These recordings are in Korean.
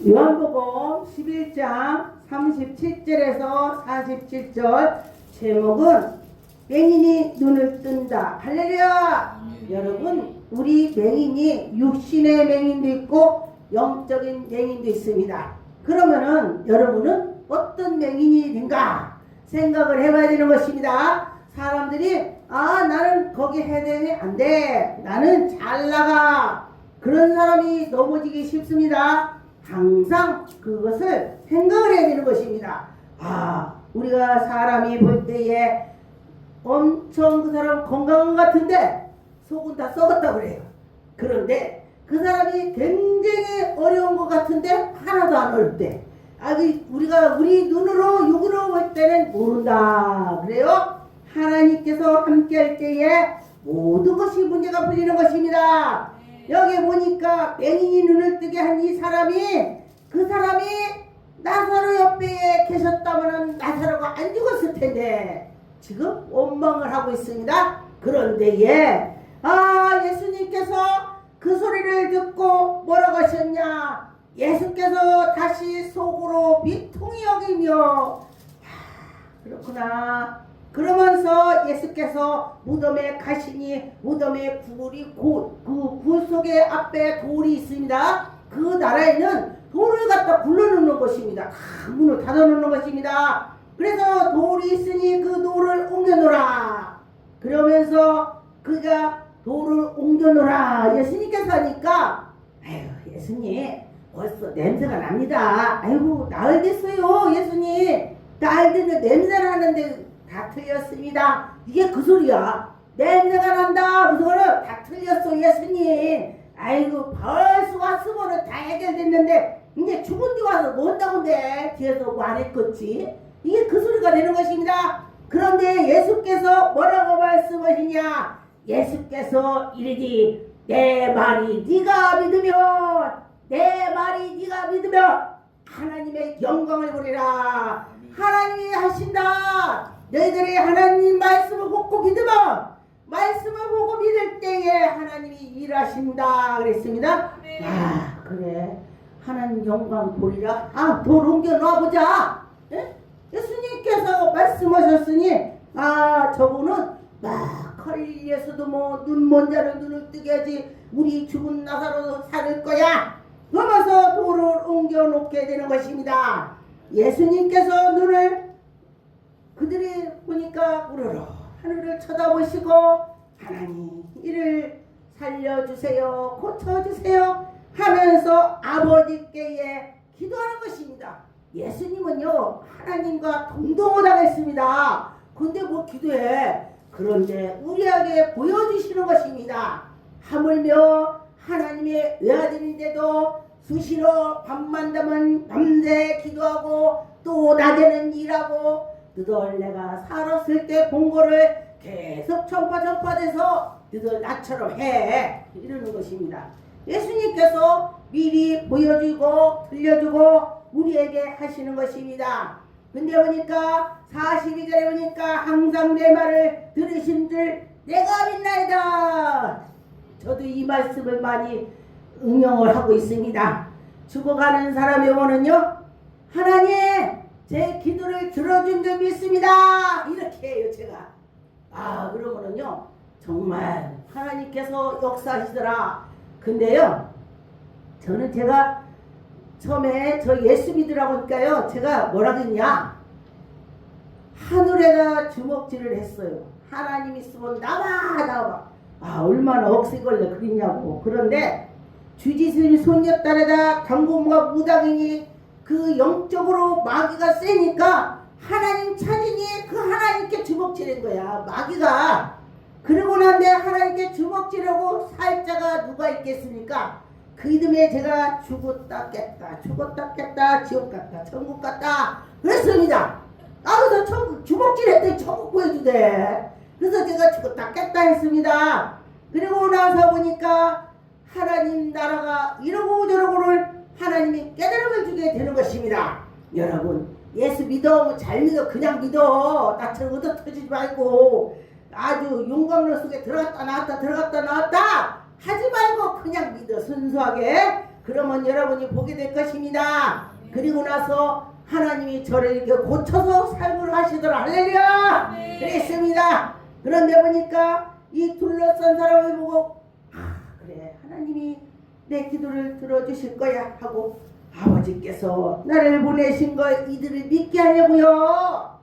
요한복음 11장 37절에서 47절 제목은 맹인이 눈을 뜬다. 할렐루야! 여러분, 우리 맹인이 육신의 맹인도 있고 영적인 맹인도 있습니다. 그러면은 여러분은 어떤 맹인이 된가 생각을 해봐야 되는 것입니다. 사람들이 나는 거기 해당이 안 돼. 나는 잘 나가. 그런 사람이 넘어지기 쉽습니다. 항상 그것을 생각을 해야 되는 것입니다. 우리가 사람이 볼 때에 엄청 그 사람 건강한 것 같은데 속은 다 썩었다고 그래요. 그런데 그 사람이 굉장히 어려운 것 같은데 하나도 안 어렵대. 우리가 우리 눈으로 육으로 볼 때는 모른다 그래요. 하나님께서 함께 할 때에 모든 것이 문제가 풀리는 것입니다. 여기 보니까 맹인이 눈을 뜨게 한 이 사람이, 그 사람이 나사로 옆에 계셨다면 나사로가 안 죽었을 텐데 지금 원망을 하고 있습니다. 그런데 예수님께서 그 소리를 듣고 뭐라고 하셨냐? 예수께서 다시 속으로 비통히 여기며 그렇구나. 그러면서 예수께서 무덤에 가시니 무덤에 굴 속에 앞에 돌이 있습니다. 그 나라에는 돌을 갖다 굴러놓는 것입니다. 문을 닫아놓는 것입니다. 그래서 돌이 있으니 그 돌을 옮겨놓으라. 그러면서 그가 돌을 옮겨놓으라. 예수님께서 하니까 예수님 벌써 냄새가 납니다. 나을 됐어요. 예수님 나을 됐는데 냄새가 나는데 다 틀렸습니다. 이게 그 소리야. 냄새가 난다. 그 소리는 다 틀렸어. 예수님 벌써 왔으면 다 해결됐는데 이제 죽은 뒤 와서 뭐 한다고인데 뒤에서 뭐 안 했겠지. 이게 그 소리가 되는 것입니다. 그런데 예수께서 뭐라고 말씀하시냐? 예수께서 이르지 내 말이 네가 믿으면 하나님의 영광을 보리라. 하나님이 하신다. 너희들이 하나님 말씀을 보고 믿으면 말씀을 보고 믿을 때에 하나님이 일하신다 그랬습니다. 그래 하나님 영광 보리라. 돌 옮겨 놔보자. 예수님께서 말씀하셨으니 저분은 거리에서도 눈 먼 자를 눈을 뜨게 하지 우리 죽은 나사로 살을 거야. 그러면서 돌을 옮겨 놓게 되는 것입니다. 예수님께서 눈을 그들이 보니까 우러러 하늘을 쳐다보시고 하나님 이를 살려주세요, 고쳐주세요 하면서 아버지께 기도하는 것입니다. 예수님은요 하나님과 동동을 하겠습니다. 근데 뭐 기도해? 그런데 우리에게 보여주시는 것입니다. 하물며 하나님의 외아들인데도 수시로 밤만 되면 밤새 기도하고 또 낮에는 일하고 너들 내가 살았을 때 본 거를 계속 전파돼서 너들 나처럼 해 이러는 것입니다. 예수님께서 미리 보여주고 들려주고 우리에게 하시는 것입니다. 근데 보니까 42절에 보니까 항상 내 말을 들으신 줄 내가 믿나이다. 저도 이 말씀을 많이 응용을 하고 있습니다. 죽어가는 사람이 오면요 하나님 제 기도를 들어준 줄 믿습니다 이렇게 해요. 제가 그러면은요 정말 하나님께서 역사하시더라. 근데요 저는 제가 처음에 저 예수 믿으라고 하니까요 제가 뭐라 그랬냐, 하늘에다 주먹질을 했어요. 하나님 있으면 나와 얼마나 억세 걸려 그랬냐고. 그런데 주지스님 손녀딸에다 당고무가 무당이니 그 영적으로 마귀가 세니까 하나님 찾으니 그 하나님께 주먹질한 거야 마귀가. 그러고 난데 하나님께 주먹질하고 살자가 누가 있겠습니까? 그 이듬해 제가 죽었다 깼다 지옥 갔다 천국 갔다 그랬습니다. 그래서 주먹질 했더니 천국 보여주대. 그래서 제가 죽었다 깼다 했습니다. 그리고 나서 보니까 하나님 나라가 이러고 저러고를 하나님이 깨달음을 주게 되는 것입니다. 여러분 예수 믿어, 잘 믿어, 그냥 믿어. 나처럼 얻어 터지지 말고 아주 용광로 속에 들어갔다 나왔다 하지 말고 그냥 믿어. 순수하게 그러면 여러분이 보게 될 것입니다. 그리고 나서 하나님이 저를 이렇게 고쳐서 삶을 하시더라. 할렐루야. 그랬습니다. 그런데 보니까 이 둘러싼 사람을 보고 그래 하나님이 내 기도를 들어주실 거야 하고 아버지께서 나를 보내신 걸 이들을 믿게 하려고요.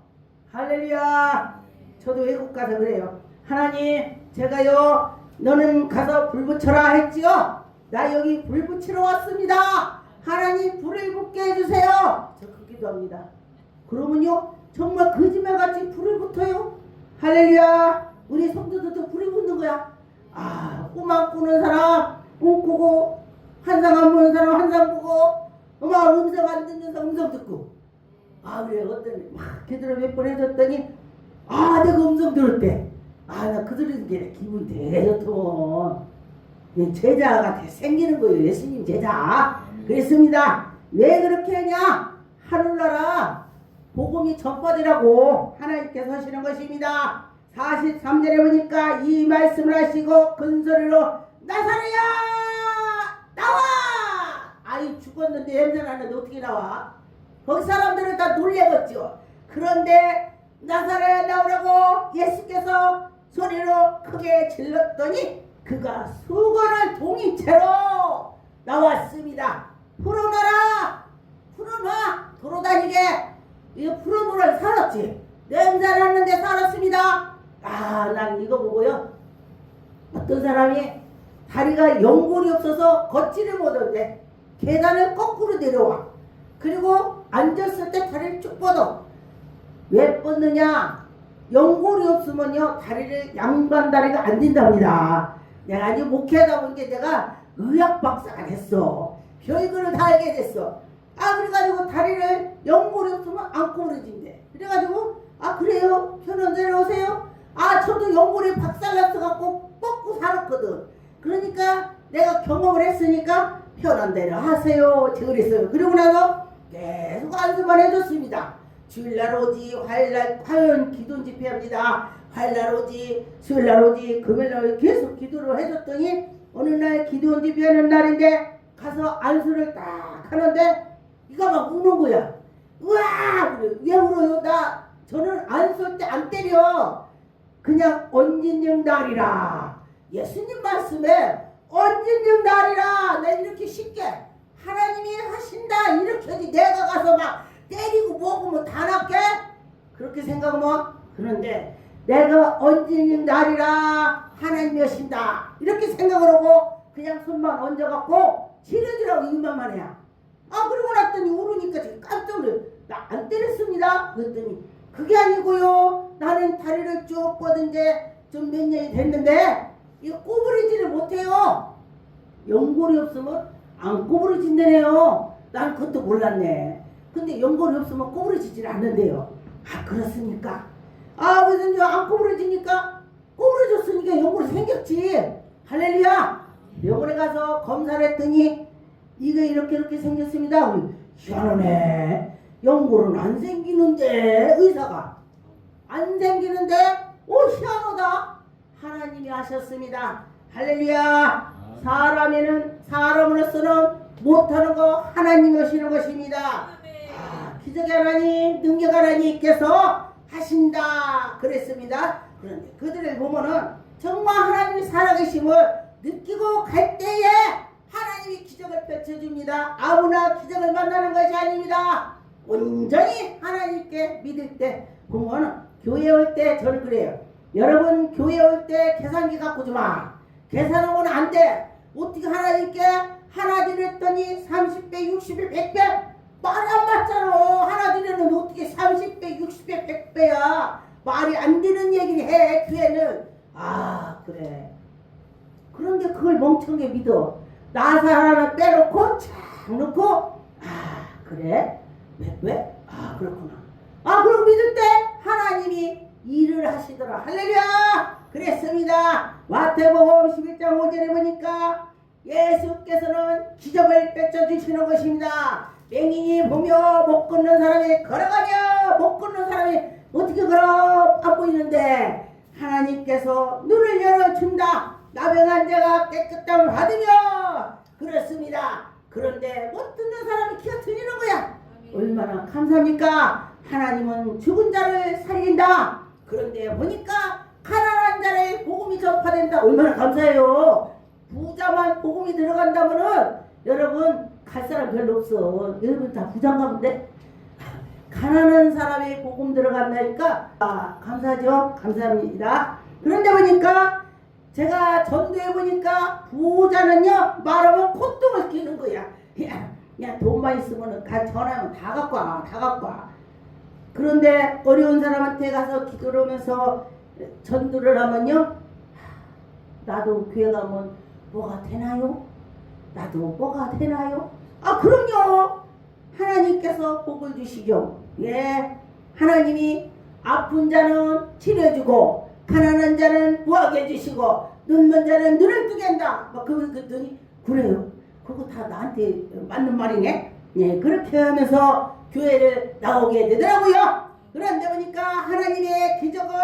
할렐루야. 저도 외국 가서 그래요. 하나님 제가요 너는 가서 불 붙여라 했지요. 나 여기 불 붙이러 왔습니다. 하나님 불을 붙게 해주세요. 저 그 기도합니다. 그러면요 정말 거짓말같이 불을 붙어요. 할렐루야. 우리 성도들도 불이 붙는 거야. 꿈만 꾸는 사람 꿈 꾸고 환상 안 보는 사람 환상 보고 음성 안 듣는 사람 음성 듣고 그래 어떤 막 기도를 몇 번 해줬더니 내가 음성 들었대. 나 그 들은 게 기분 되게 좋더만. 제자가 생기는 거예요. 예수님 제자. 그랬습니다. 왜 그렇게 하냐? 하늘나라 복음이 전파되라고 하나님께서 하시는 것입니다. 43절에 보니까 이 말씀을 하시고 큰소리로 나사로야 나와! 죽었는데 냄새 나는데 어떻게 나와? 거기 사람들은 다 놀래겠죠. 그런데 나사로야 나오라고 예수께서 소리로 크게 질렀더니 그가 수건을 동이채로 나왔습니다. 풀어놔라! 풀어놔! 돌아다니게! 이거 풀어놓으라 살았지? 냄새 났는데 살았습니다. 난 이거 보고요. 어떤 사람이 다리가 연골이 없어서 걷지를 못하는데 계단을 거꾸로 내려와. 그리고 앉았을 때 다리를 쭉 뻗어. 왜 뻗느냐? 연골이 없으면요 다리를 양반 다리가 안 된답니다. 내가 이제 목회하다 보니까 내가 의학 박사가 됐어. 별거를 다 알게 됐어. 그래가지고 다리를 연골이 없으면 안 구부러진대. 그래가지고 그래요? 편한 데로 오세요? 저도 연골이 박살났어갖고 뻗고 살았거든. 그러니까 내가 경험을 했으니까 편한 대로 하세요. 그랬어요. 그러고 나서 계속 안수만 해줬습니다. 주일날 오지, 화요일 기도 집회합니다. 화요일날 오지, 수요일날 오지, 금요일날 계속 기도를 해줬더니 어느 날 기도 집회하는 날인데 가서 안수를 딱 하는데 이가 막 우는 거야. 우와! 왜 울어요? 저는 안수 때 안 때려. 그냥 언진영 날이라. 예수님 말씀에 언진영 날이라. 나 이렇게 쉽게 하나님이 하신다 이렇게 하지 내가 가서 막 때리고 먹으면 다 낫게? 그렇게 생각하면 그런데 내가 언진영 날이라 하나님이 하신다 이렇게 생각을 하고 그냥 손만 얹어갖고 치료지라고 이것만 해야. 그러고 났더니 울으니까 지금 깜짝 놀래. 나 안 때렸습니다. 그랬더니 그게 아니고요. 나는 다리를 쭉 뻗은 지 좀 몇 년이 됐는데 이거 구부러지를 못해요. 연골이 없으면 안 구부러진다네요. 난 그것도 몰랐네. 근데 연골이 없으면 구부러지질 않는데요. 그렇습니까? 그래서 안 구부러지니까 구부러졌으니까 연골이 생겼지. 할렐루야. 병원에 가서 검사를 했더니 이거 이렇게 생겼습니다. 희한하네. 연골은 안 생기는데 의사가 안 생기는데 희한하다. 하나님이 하셨습니다. 할렐루야. 사람으로서는 못하는 거 하나님이 하시는 것입니다. 기적의 하나님 능력 하나님께서 하신다 그랬습니다. 그런데 그들을 보면은 정말 하나님이 살아계심을 느끼고 갈 때에 하나님이 기적을 펼쳐줍니다. 아무나 기적을 만나는 것이 아닙니다. 온전히 하나님께 믿을 때 보면 교회 올 때 저는 그래요. 여러분 교회 올 때 계산기 갖고 주마. 계산하면 안 돼. 어떻게 하나님께 하나 드렸더니 30배, 60배, 100배 말이 안 맞잖아. 하나 드렸는데 어떻게 30배, 60배, 100배야. 말이 안 되는 얘기를 해 교회는. 그래. 그런데 그걸 멍청하게 믿어. 나사 하나 빼놓고 착 놓고 그래? 왜? 그렇구나. 그럼 믿을 때 하나님이 일을 하시더라. 할렐루야. 그랬습니다. 마태복음 11장 5절에 보니까 예수께서는 기적을 펼쳐주시는 것입니다. 맹인이 보며 못 걷는 사람이 걸어가며 못 걷는 사람이 어떻게 걸어? 안 보이는데 하나님께서 눈을 열어준다. 나병한 자가 깨끗함을 받으며 그렇습니다. 그런데 못 듣는 사람이 기가 들리는 거야. 얼마나 감사합니까? 하나님은 죽은 자를 살린다. 그런데 보니까 가난한 자의 복음이 전파된다. 얼마나 감사해요. 부자만 복음이 들어간다면은 여러분 갈 사람 별로 없어. 여러분 다 부자인가 본데? 가난한 사람의 복음 들어간다니까 감사하죠. 감사합니다. 그런데 보니까 제가 전도해 보니까 부자는요 말하면 콧등을 끼는 거야. 야 돈만 있으면 전화하면 다 갖고 와. 다 갖고 와. 그런데 어려운 사람한테 가서 기도를 하면서 전도를 하면요 나도 교회 가면 뭐가 되나요? 나도 뭐가 되나요? 아 그럼요. 하나님께서 복을 주시죠. 예, 하나님이 아픈 자는 치료해주고 가난한 자는 구하게 해주시고 눈먼 자는 눈을 뜨게 한다. 막 그랬더니 그래요. 그거 다 나한테 맞는 말이네. 예, 그렇게 하면서 교회를 나오게 되더라고요. 그런데 보니까 하나님의 기적은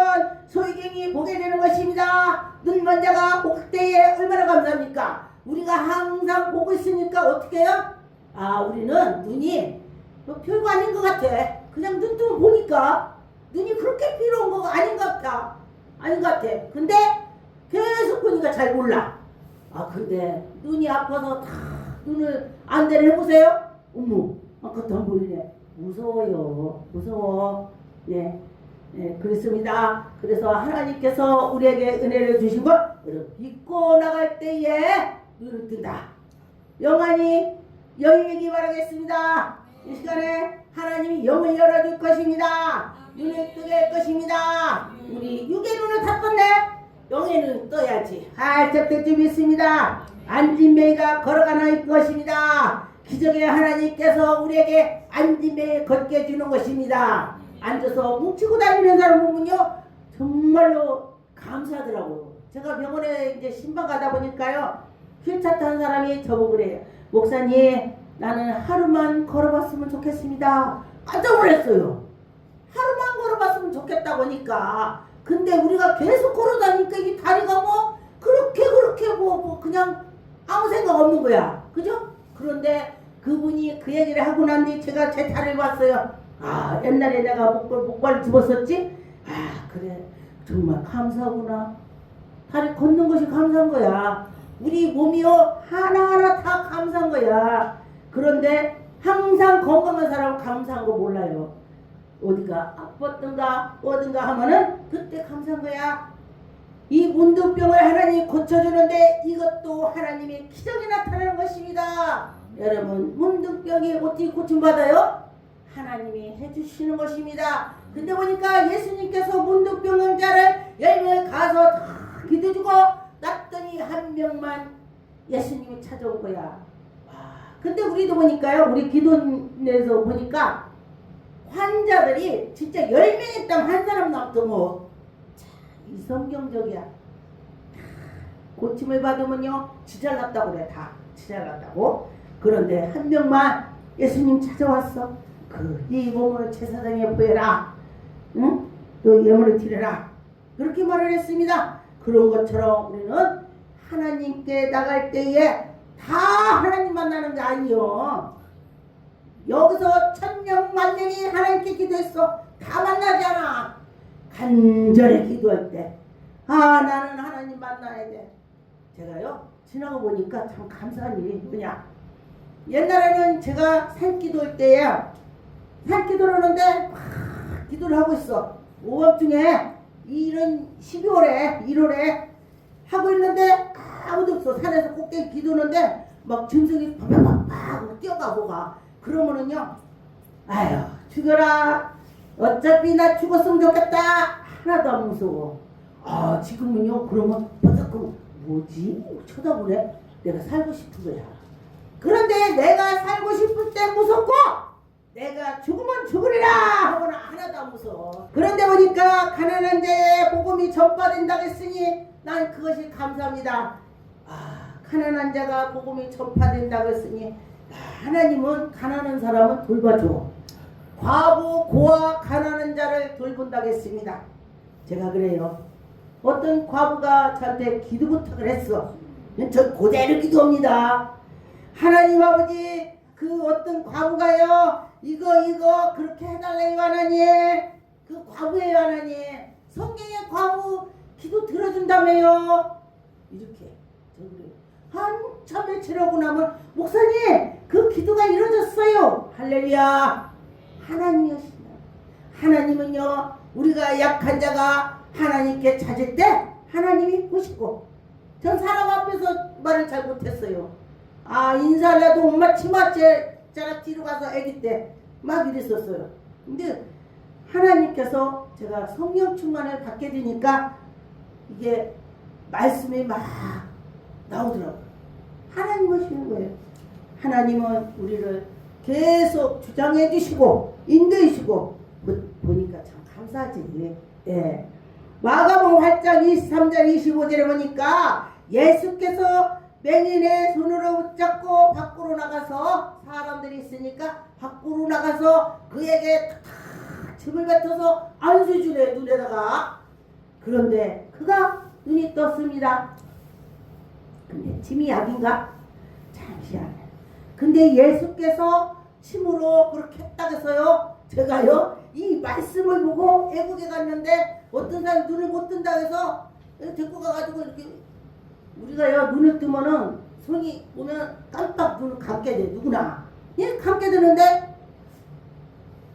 소유경이 보게 되는 것입니다. 눈먼 자가 볼 때에 얼마나 감사합니까? 우리가 항상 보고 있으니까 어떻게 해요? 아 우리는 눈이 별거 아닌 것 같아. 그냥 눈 뜨면 보니까 눈이 그렇게 필요한 거 아닌 것 같아. 아닌 것 같아. 근데 계속 보니까 잘 몰라. 아 근데 눈이 아파서 다 눈을 안대를 해보세요. 어머 아까도 안 보이네. 무서워요. 무서워. 예, 예, 그렇습니다. 그래서 하나님께서 우리에게 은혜를 주시고 믿고 나갈 때에 눈을 뜬다. 영안이 열리기 바라겠습니다. 이 시간에 하나님이 영을 열어줄 것입니다. 눈을 뜨게 할 것입니다. 우리 육의 눈을 다 떴네. 영의 눈을 떠야지. 활짝 뜰 줄 믿습니다. 안진뱅이가 걸어가는 것입니다. 기적의 하나님께서 우리에게 안진뱅이 걷게 해주는 것입니다. 앉아서 뭉치고 다니는 사람 보면요 정말로 감사하더라고요. 제가 병원에 이제 신방 가다 보니까요 휠차 탄 사람이 저보고 그래요. 목사님 나는 하루만 걸어봤으면 좋겠습니다. 깜짝 놀랐어요. 하루만 걸어봤으면 좋겠다고 하니까 근데 우리가 계속 걸어다니까 이 다리가 뭐 그렇게 뭐 그냥 아무 생각 없는 거야. 그죠? 그런데 그분이 그 얘기를 하고 난 뒤에 제가 제 다리를 봤어요. 아 옛날에 내가 목발을 집었었지? 아 그래 정말 감사하구나. 다리 걷는 것이 감사한 거야. 우리 몸이요 하나하나 다 감사한 거야. 그런데 항상 건강한 사람은 감사한 거 몰라요. 어디가 아팠던가 어딘가 하면은 그때 감사한 거야. 이 문둥병을 하나님이 고쳐주는데 이것도 하나님의 기적이 나타나는 것입니다. 여러분 문둥병이 어떻게 고침받아요? 하나님이 해주시는 것입니다. 근데 보니까 예수님께서 문둥병 환자를 10명 가서 다 기도주고 났더니 한 명만 예수님이 찾아온 거야. 와. 근데 우리도 보니까요 우리 기도내에서 보니까 환자들이 진짜 10명 있다면 한 사람 남도 뭐 이 성경적이야. 고침을 받으면요 지잘났다고 그래. 다 지잘났다고. 그런데 한 명만 예수님 찾아왔어. 이 몸을 제사장에 보여라. 응? 또 예물을 드려라. 그렇게 말을 했습니다. 그런 것처럼 우리는 하나님께 나갈 때에 다 하나님 만나는 게 아니요. 여기서 천명 만명이 하나님께 기도했어. 다 만나지 않아. 간절히 기도할 때 나는 하나님 만나야 돼. 제가요 지나가 보니까 참 감사한 일이 뭐냐. 옛날에는 제가 산기도할 때에 산기도를 하는데 기도를 하고 있어. 오밤중에 이런 12월에 1월에 하고 있는데 아무도 없어. 산에서 꼭대기 기도하는데 막 짐승이 팍팍팍 뛰어가고 가. 그러면은요 아유 죽여라. 어차피 나 죽었으면 좋겠다. 하나도 안 무서워. 지금은요 그러면 바닥으로 뭐지? 쳐다보네. 내가 살고 싶은 거야. 그런데 내가 살고 싶을 때 무섭고 내가 죽으면 죽으리라 하고는 하나도 안 무서워. 그런데 보니까 가난한 자의 복음이 전파된다고 했으니 난 그것이 감사합니다. 가난한 자가 복음이 전파된다고 했으니 하나님은 가난한 사람은 돌봐줘. 과부 고아 가난한 자를 돌본다고 했습니다. 제가 그래요. 어떤 과부가 저한테 기도 부탁을 했어. 저 고대로 기도합니다. 하나님 아버지 그 어떤 과부가요 이거 그렇게 해달래요 하나님. 그 과부예요 하나님. 성경의 과부 기도 들어준다며요. 이렇게 저기 한참 외치려고 나면 목사님 그 기도가 이루어졌어요. 할렐루야. 하나님이십니다. 하나님은요 우리가 약한 자가 하나님께 찾을 때 하나님이 보시고 전 사람 앞에서 말을 잘 못했어요. 인사를 해도 엄마 치마자락 뒤로 가서 아기 때 막 이랬었어요. 근데 하나님께서 제가 성령 충만을 받게 되니까 이게 말씀이 막 나오더라고요. 하나님을 쉬는 거예요. 하나님은 우리를 계속 주장해 주시고 인도해 주시고 보니까 참 감사하지. 예. 마가복음 8장 23절 25절에 보니까 예수께서 맹인의 손으로 붙잡고 밖으로 나가서 사람들이 있으니까 밖으로 나가서 그에게 탁 침을 뱉어서 안수 주네 눈에다가. 그런데 그가 눈이 떴습니다. 근데 침이 약인가? 참 희한해. 근데 예수께서 침으로 그렇게 했다고 해서요 제가요 이 말씀을 보고 애국에 갔는데 어떤 사람이 눈을 못 뜬다 해서 데리고 가가지고 이렇게 우리가요 눈을 뜨면은 손이 오면 깜빡 눈을 감게 돼 누구나. 예 감게 되는데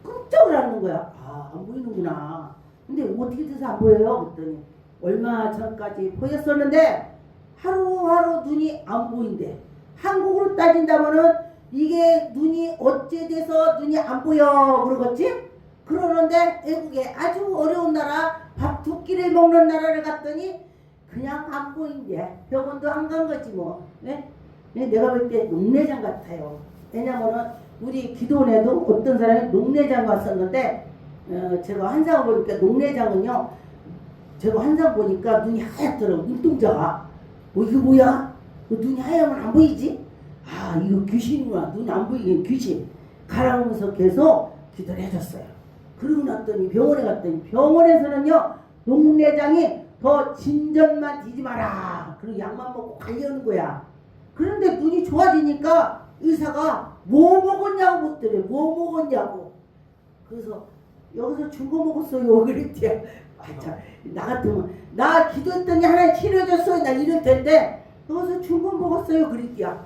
깜짝을 하는 거야. 안 보이는구나. 근데 어떻게 돼서 안 보여요? 그랬더니 얼마 전까지 보였었는데 하루하루 눈이 안 보인대. 한국으로 따진다면은 이게 눈이 어째 돼서 눈이 안 보여 그러겠지? 그러는데 외국에 아주 어려운 나라 밥 두 끼를 먹는 나라를 갔더니 그냥 안 보인대. 병원도 안 간 거지 뭐. 네? 내가 볼 때 농내장 같아요. 왜냐면은 우리 기도원에도 어떤 사람이 농내장 왔었는데 제가 환상을 보니까 농내장은요 제가 환상 보니까 눈이 하얗더라고. 눈동자가 이거 뭐야? 눈이 하얘면 안 보이지? 이거 귀신이구나. 눈이 안 보이긴 귀신. 가라면서 계속 기도를 해줬어요. 그러고 났더니 병원에 갔더니 병원에서는요 농내장이 더 진전만 뒤지 마라. 그리고 약만 먹고 가려는 거야. 그런데 눈이 좋아지니까 의사가 뭐 먹었냐고 묻더래. 뭐 먹었냐고. 그래서 여기서 준 거 먹었어요. 그랬대요. 참, 나 같으면 나 기도했더니 하나님 치료해줬어요. 나 이럴 텐데 여기서 준 거 먹었어요. 그랬대요.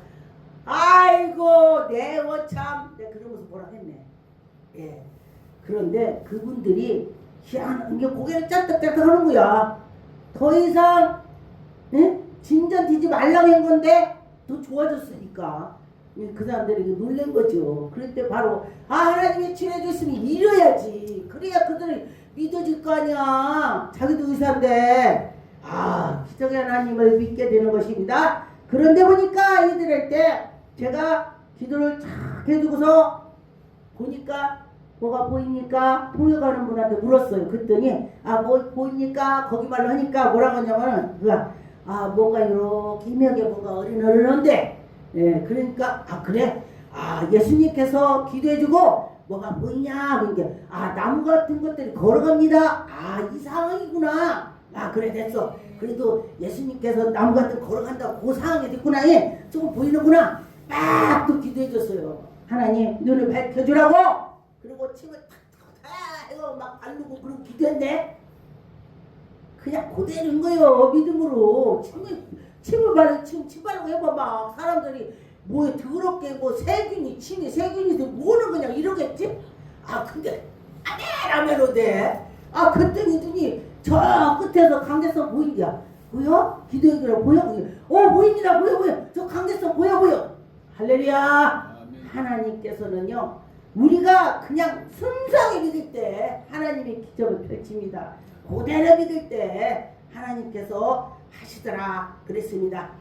아이고 내워 참. 내가 그러면서 뭐라 했네. 예. 그런데 그분들이 희한한 게 고개를 짝딱짝딱 하는 거야. 더 이상 진전 뒤지 말라고 한 건데 더 좋아졌으니까 그 사람들이 놀란 거죠. 그럴 때 바로 하나님이 치료해 줬으면 이뤄야지. 그래야 그들이 믿어질 거 아니야. 자기도 의사인데 기적의 하나님을 믿게 되는 것입니다. 그런데 보니까 이들 때 제가 기도를 쫙 해두고서 보니까 뭐가 보입니까? 통역하는 분한테 물었어요. 그랬더니 뭐 보입니까? 거기 말로 하니까 뭐라고 하냐면은 그가 뭔가 이렇게 희미하게 뭔가 어린어른한데 예, 그러니까 그래? 예수님께서 기도해주고 뭐가 보이냐? 그러니까 나무 같은 것들이 걸어갑니다. 이 상황이구나. 그래 됐어. 그래도 예수님께서 나무 같은 걸어간다고 그 상황이 됐구나. 예, 조금 보이는구나. 막 또 기도해줬어요. 하나님 눈을 밝혀주라고. 그리고 침을 탁탁 해서 막 바르고 그러고 기도했네. 그냥 그대로인 거예요. 믿음으로 침을 바르고 침 바르고 해봐봐. 사람들이 뭐 더럽게 뭐 세균이 침이 세균이 뭐는 그냥 이러겠지. 근데 라면은 돼. 그랬더니 눈이 저 끝에서 강대성 보이냐? 보여? 기도해주라 보여? 보입니다. 보여. 저 강대성 보여. 할렐루야. 하나님께서는요 우리가 그냥 순수하게 믿을 때 하나님의 기적을 펼칩니다. 그대로 믿을 때 하나님께서 하시더라 그랬습니다.